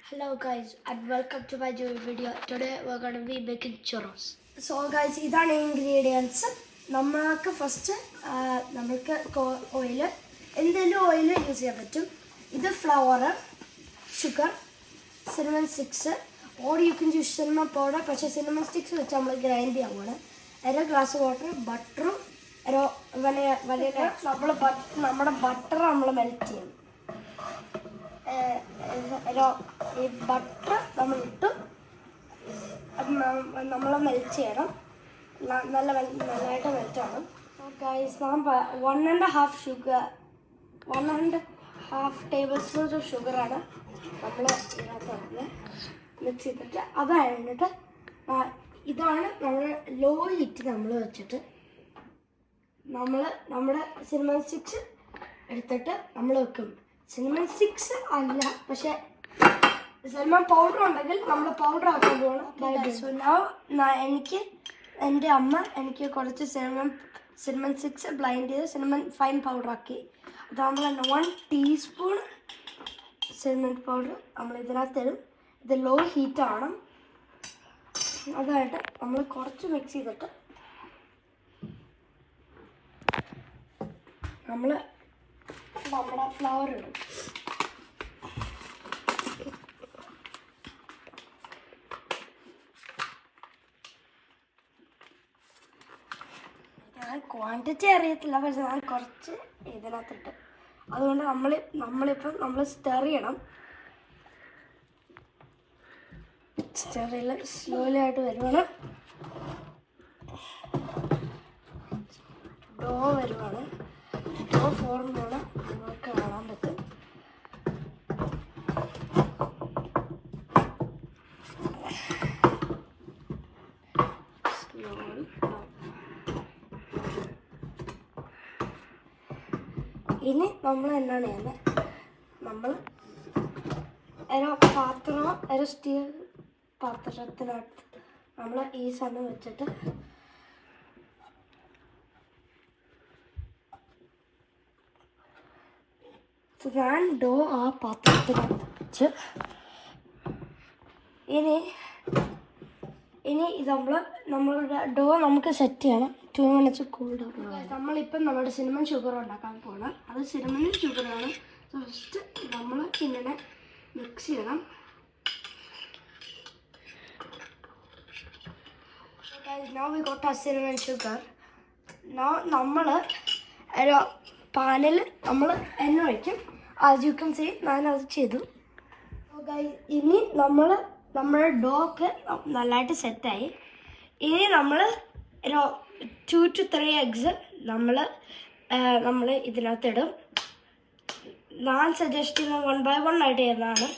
Hello guys and welcome to my new video. Today we're going to be making churros. So guys, ഇതാണ് ingredients. നമുക്ക് first നമുക്ക് oil എന്തെങ്കിലും oil use ചെയ്യാൻ പറ്റും. ഇത് flower, sugar, cinnamon sticks, or you can use cinnamon powder. പക്ഷേ cinnamon sticks വെച്ച് നമ്മൾ ഗ്രൈൻഡ് ചെയ്യാവുകയാണ്. 1 ഗ്ലാസ് വാട്ടർ, ബട്ടറും നമ്മുടെ ബട്ടർ നമ്മൾ മെൽറ്റ് ചെയ്യും. ഈ ബട്ടർ നമ്മളിട്ട് നമ്മൾ മെൽറ്റ് ചെയ്യണം. നല്ലതായിട്ട് മെൽറ്റ് ആവണം. Guys, 1.5 sugar, 1.5 table spoons of ഷുഗറാണ് നമ്മൾ ഇതിനകത്ത് മിക്സ് ചെയ്തിട്ട് അത് കഴിഞ്ഞിട്ട് ഇതാണ് നമ്മൾ ലോ ഹീറ്റ് നമ്മൾ വെച്ചിട്ട് നമ്മുടെ സിനമൺ സ്റ്റിക്സ് എടുത്തിട്ട് നമ്മൾ വെക്കും. സിനമൺ സ്റ്റിക്സ് അല്ല, പക്ഷെ സിനമൺ പൗഡർ ഉണ്ടെങ്കിൽ നമ്മൾ പൗഡർ ആക്കാൻ പോകണം. എനിക്ക് എൻ്റെ അമ്മ എനിക്ക് കുറച്ച് സിനമൺ സ്റ്റിക്സ് ബ്ലൈൻഡ് ചെയ്ത് സിനമൺ ഫൈൻ പൗഡർ ആക്കി. അതാകുമ്പോൾ 1 ടീസ്പൂൺ സിനമൺ പൗഡർ നമ്മൾ ഇതിനകത്തിടും. ഇത് ലോ ഹീറ്റാണ്. അതായിട്ട് നമ്മൾ കുറച്ച് മിക്സ് ചെയ്തിട്ട് നമ്മൾ നമ്മുടെ ഫ്ലവർ ഇടും. ഞാൻ ക്വാണ്ടിറ്റി അറിയത്തില്ല, പക്ഷെ ഞാൻ കുറച്ച് ഇതിനകത്തിട്ട്. അതുകൊണ്ട് നമ്മൾ സ്റ്റർ ചെയ്യണം. സ്റ്ററിൽ സ്ലോലി ആയിട്ട് വരുവാണ്. ഡോ വരുവാണ്. ഡോ ഫോം വേണം നിങ്ങൾക്ക് കാണാൻ പറ്റും. ഇനി നമ്മൾ എന്താണ് ചെയ്യുന്നത്, നമ്മൾ ഒരു സ്റ്റീൽ പാത്രത്തിനകത്ത് നമ്മൾ ഈ സാധനം വെച്ചിട്ട് ഞാൻ ഡോ ആ പാത്രത്തിനകത്ത് വെച്ച് ഇനി ഇത് നമ്മളുടെ ഡോ നമുക്ക് സെറ്റ് ചെയ്യണം. 2 മിനിറ്റ്സ് കൂൾ ഡൗൺ. നമ്മളിപ്പം നമ്മുടെ സിനമൺ ഷുഗർ ഉണ്ടാക്കാൻ പോകണം. അത് സിനമൺ ഷുഗറാണ്. ഫസ്റ്റ് നമ്മൾ ഇങ്ങനെ മിക്സ് ചെയ്യണം. Now we got our cinnamon sugar. Now നമ്മൾ ഒരു പാനിൽ നമ്മൾ എണ്ണ ഒഴിക്കും. ആസ് യു കൻ സീ ഞാനത് ചെയ്തു. ഇനി നമ്മുടെ ഡോ ഒക്കെ നല്ലതായിട്ട് സെറ്റായി. ഇനി നമ്മൾ ഒരു 2 to 3 എഗ്സ് നമ്മൾ ഇതിനകത്തിടും. ഞാൻ സജസ്റ്റ് ചെയ്യുന്നത് 1 by 1 ആയിട്ട് ചെയ്യുന്നതാണ്.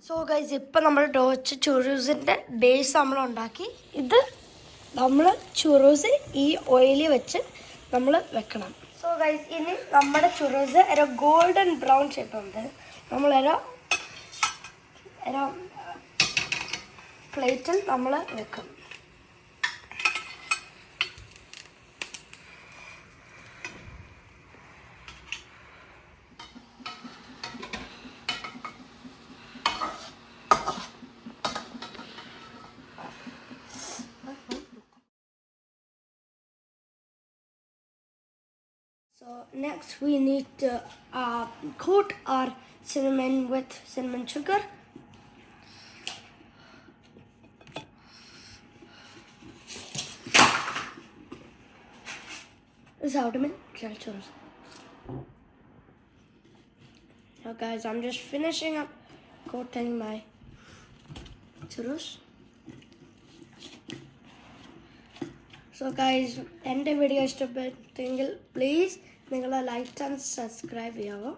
സോ ഗൈസ്, ഇപ്പം നമ്മൾ ഡോ വെച്ച് ചുറൂസിൻ്റെ ബേസ് നമ്മൾ ഉണ്ടാക്കി. ഇത് നമ്മൾ ചുറൂസ് ഈ ഓയിലിൽ വെച്ച് നമ്മൾ വെക്കണം. സോ ഗൈസ്, ഇനി നമ്മുടെ ചുറൂസ് ഒരു ഗോൾഡൻ ബ്രൗൺ ഷേപ്പ് ഉണ്ട്. നമ്മളൊരു പ്ലേറ്റിൽ നമ്മൾ വെക്കും. So next we need to coat our cinnamon with cinnamon sugar. This is how to make churros. So guys, I'm just finishing up coating my churros. So guys, എൻ്റെ video ഇഷ്ടപ്പെട്ടെങ്കിൽ please നിങ്ങൾ like and subscribe ചെയ്യാവോ.